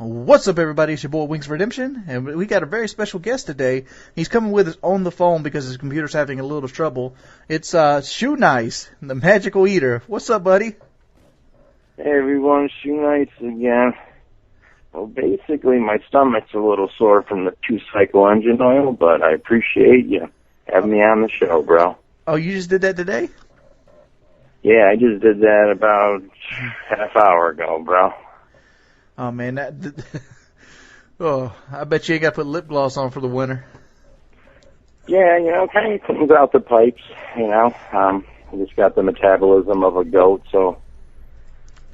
What's up, everybody? It's your boy, Wings of Redemption, and we got a very special guest today. He's coming with us on the phone because his computer's having a little trouble. It's Shoenice, the magical eater. What's up, buddy? Hey, everyone. Shoenice again. Well, basically, my stomach's a little sore from the 2-cycle engine oil, but I appreciate you having me on the show, bro. Oh, you just did that today? Yeah, I just did that about half hour ago, bro. Oh, man, I bet you ain't got to put lip gloss on for the winter. Yeah, kind of cleans out the pipes, I just got the metabolism of a goat, so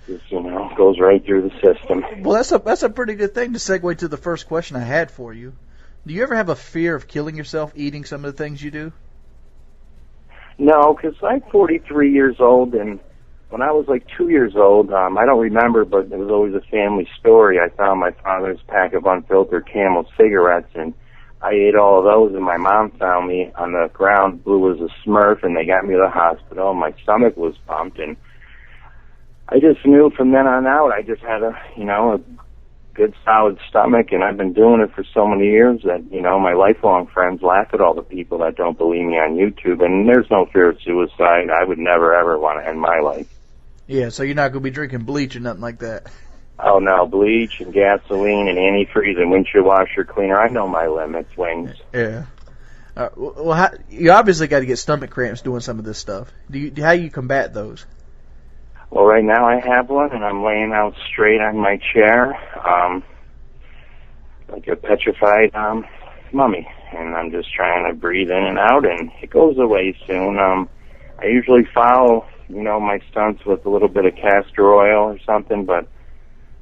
just, goes right through the system. Well, that's a pretty good thing to segue to the first question I had for you. Do you ever have a fear of killing yourself eating some of the things you do? No, because I'm 43 years old, and when I was like 2 years old, I don't remember, but it was always a family story. I found my father's pack of unfiltered Camel cigarettes, and I ate all of those, and my mom found me on the ground, blue as a Smurf, and they got me to the hospital. My stomach was pumped, and I just knew from then on out I just had a good solid stomach, and I've been doing it for so many years that, my lifelong friends laugh at all the people that don't believe me on YouTube, and there's no fear of suicide. I would never, ever want to end my life. Yeah, so you're not going to be drinking bleach or nothing like that. Oh, no, bleach and gasoline and antifreeze and windshield washer cleaner. I know my limits, Wings. Yeah. You obviously got to get stomach cramps doing some of this stuff. How do you combat those? Well, right now I have one, and I'm laying out straight on my chair, like a petrified mummy, and I'm just trying to breathe in and out, and it goes away soon. I usually follow, my stunts with a little bit of castor oil or something, but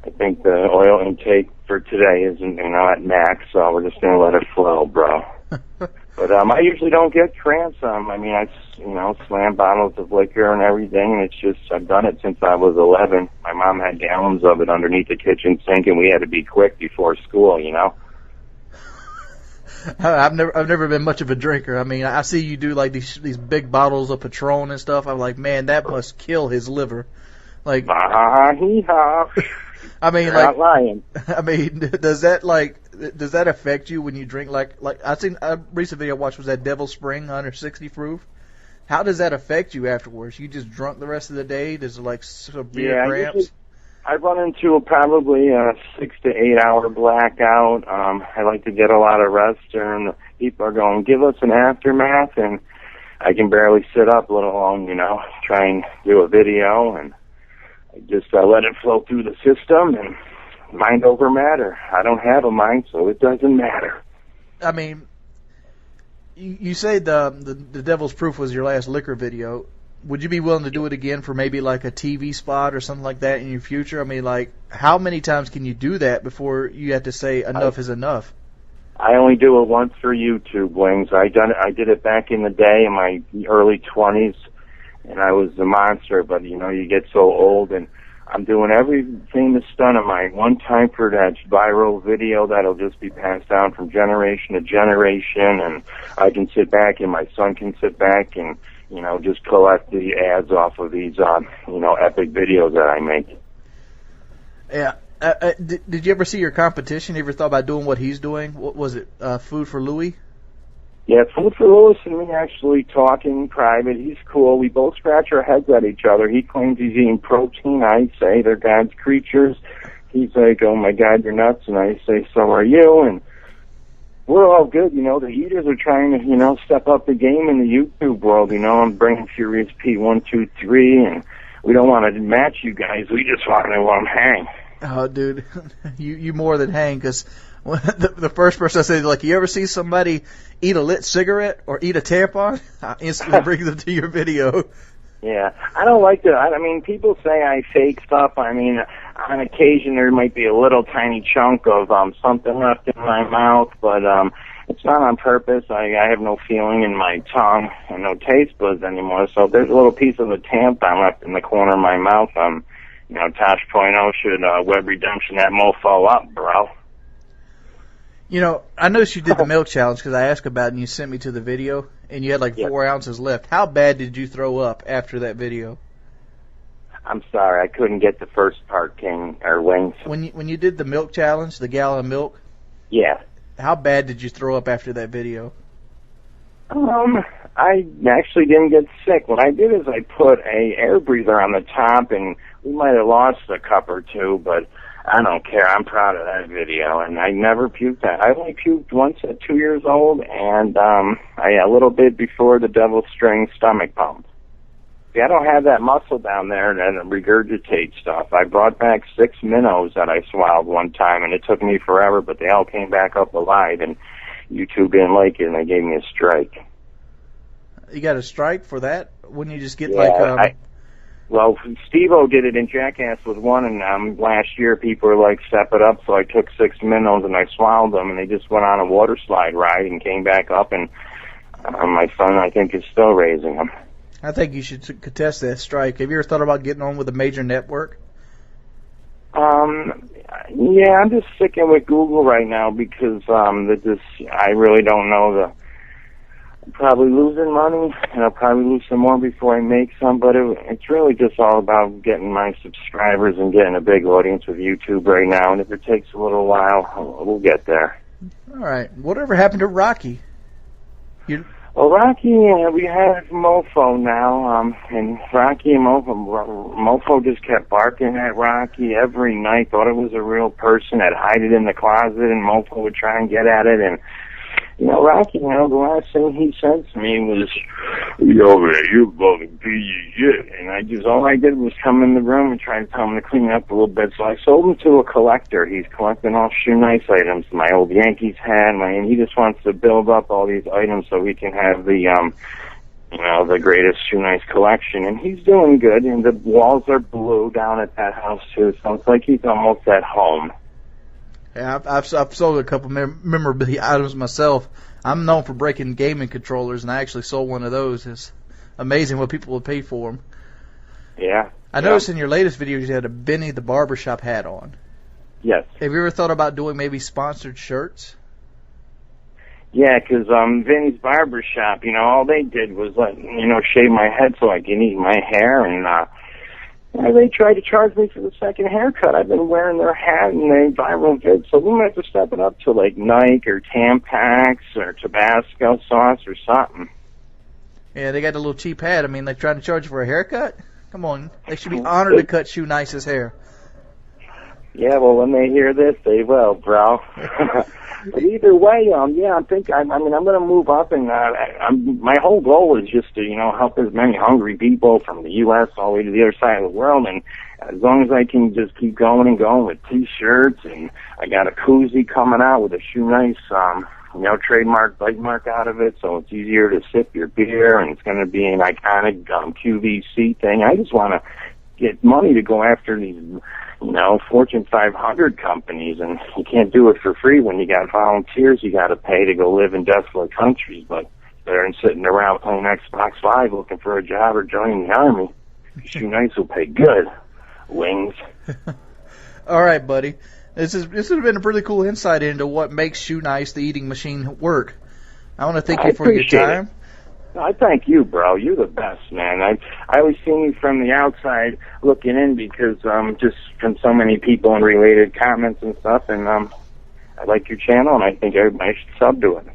I think the oil intake for today isn't, at max, so we're just going to let it flow, bro. But I usually don't get cramps. I slam bottles of liquor and everything, and it's just, I've done it since I was 11. My mom had gallons of it underneath the kitchen sink, and we had to be quick before school, I've never been much of a drinker. I see you do like these big bottles of Patron and stuff. I'm like, man, that must kill his liver. Like, hee-haw. You're not lying. Does that affect you when you drink? Like I seen a recent video I watched was that Devil Spring 160 proof. How does that affect you afterwards? You just drunk the rest of the day? Does it like severe cramps? I run into probably a 6 to 8 hour blackout. I like to get a lot of rest, and people are going, give us an aftermath, and I can barely sit up, let alone, try and do a video, and I just let it flow through the system, and mind over matter. I don't have a mind, so it doesn't matter. You say the Devil's Proof was your last liquor video. Would you be willing to do it again for maybe like a TV spot or something like that in your future? How many times can you do that before you have to say enough is enough? I only do it once for YouTube, Wings. I did it back in the day in my early 20s, and I was a monster, but you get so old, and I'm doing every famous stunt of mine one time for that viral video that'll just be passed down from generation to generation, and I can sit back and my son can sit back and, just collect the ads off of these, epic videos that I make. Yeah. Did you ever see your competition? You ever thought about doing what he's doing? What was it, Food for Louie? Yeah, Food for Louis and me actually talking in private. He's cool. We both scratch our heads at each other. He claims he's eating protein. I say they're God's creatures. He's like, oh my God, you're nuts. And I say, so are you. And we're all good. The eaters are trying to, step up the game in the YouTube world. I'm bringing Furious P123, and we don't want to match you guys. We just want to hang. Oh, dude, you more than hang, because the first person I say, like, you ever see somebody eat a lit cigarette or eat a tampon? I instantly bring them to your video. Yeah, I don't like to. People say I fake stuff. On occasion there might be a little tiny chunk of something left in my mouth, but it's not on purpose. I have no feeling in my tongue and no taste buds anymore. So if there's a little piece of a tampon left in the corner of my mouth, Tosh.0 should web redemption that mofo up, bro. I noticed you did the milk challenge because I asked about it and you sent me to the video, and you had like 4 ounces left. How bad did you throw up after that video? I'm sorry, I couldn't get the first part, King, or Wings. When you did the milk challenge, the gallon of milk, Yeah. how bad did you throw up after that video? I actually didn't get sick. What I did is I put a air breather on the top, and we might have lost a cup or two, but I don't care. I'm proud of that video, and I never puked that. I only puked once at 2 years old, and a little bit before the devil's string stomach pump. See, I don't have that muscle down there that regurgitate stuff. I brought back 6 minnows that I swallowed one time, and it took me forever, but they all came back up alive, and YouTube didn't like it, and they gave me a strike. You got a strike for that? Wouldn't you just get Well, Steve-O did it in Jackass with one, and last year people were like, step it up, so I took 6 minnows and I swallowed them, and they just went on a water slide ride and came back up, and my son, I think, is still raising them. I think you should contest that strike. Have you ever thought about getting on with a major network? Yeah, I'm just sticking with Google right now because I really don't know I'm probably losing money, and I'll probably lose some more before I make some, but it's really just all about getting my subscribers and getting a big audience with YouTube right now, and if it takes a little while, we'll get there. All right. Whatever happened to Rocky? Well, Rocky, we have Mofo now, and Rocky and Mofo just kept barking at Rocky every night, thought it was a real person, I'd hide it in the closet, and Mofo would try and get at it, and Rocky, the last thing he said to me was, "Yo, man, you're bugging shit." And all I did was come in the room and try to tell him to clean up a little bit. So I sold him to a collector. He's collecting all Shoenice items, my old Yankees hat, and he just wants to build up all these items so we can have the greatest Shoenice collection. And he's doing good, and the walls are blue down at that house too, so it's like he's almost at home. Yeah, I've sold a couple memorabilia items myself. I'm known for breaking gaming controllers, and I actually sold one of those. It's amazing what people will pay for them. Yeah. I noticed in your latest video you had a Benny the Barbershop hat on. Yes. Have you ever thought about doing maybe sponsored shirts? Yeah, because Vinny's Barbershop, all they did was shave my head so I can eat my hair, and they tried to charge me for the second haircut. I've been wearing their hat and they viral vids, so we might have to step it up to like Nike or Tampax or Tabasco sauce or something. Yeah, they got a little cheap hat. I mean, they're trying to charge you for a haircut? Come on. They should be honored to cut Shoenice's hair. Yeah, well, when they hear this, they will, bro. But either way, I'm going to move up, and my whole goal is just to, help as many hungry people from the U.S. all the way to the other side of the world, and as long as I can just keep going and going with T-shirts, and I got a koozie coming out with a Shoenice, trademark, bite mark out of it, so it's easier to sip your beer, and it's going to be an iconic QVC thing. I just want to get money to go after these Fortune 500 companies, and you can't do it for free when you got volunteers you got to pay to go live in desolate countries, but they're sitting around playing Xbox Live looking for a job or joining the Army. Shoenice will pay good. Wings. All right, buddy. This has been a pretty cool insight into what makes Shoenice, the eating machine, work. I want to thank you for your time. I thank you, bro. You're the best, man. I always seen you from the outside looking in because just from so many people and related comments and stuff, and I like your channel, and I think everybody should sub to it.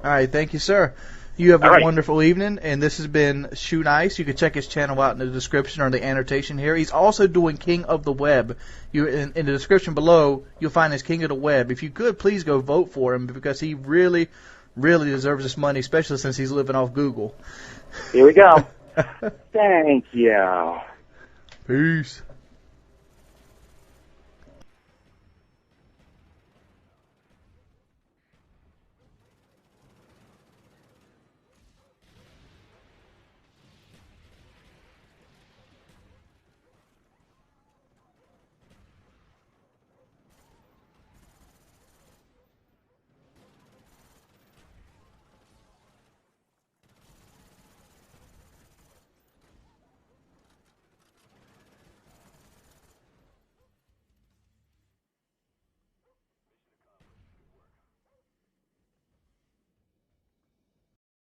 All right, thank you, sir. You have a wonderful evening, and this has been Shoenice. You can check his channel out in the description or the annotation here. He's also doing King of the Web. In the description below, you'll find his King of the Web. If you could, please go vote for him because he really deserves this money, especially since he's living off Google. Here we go. Thank you. Peace.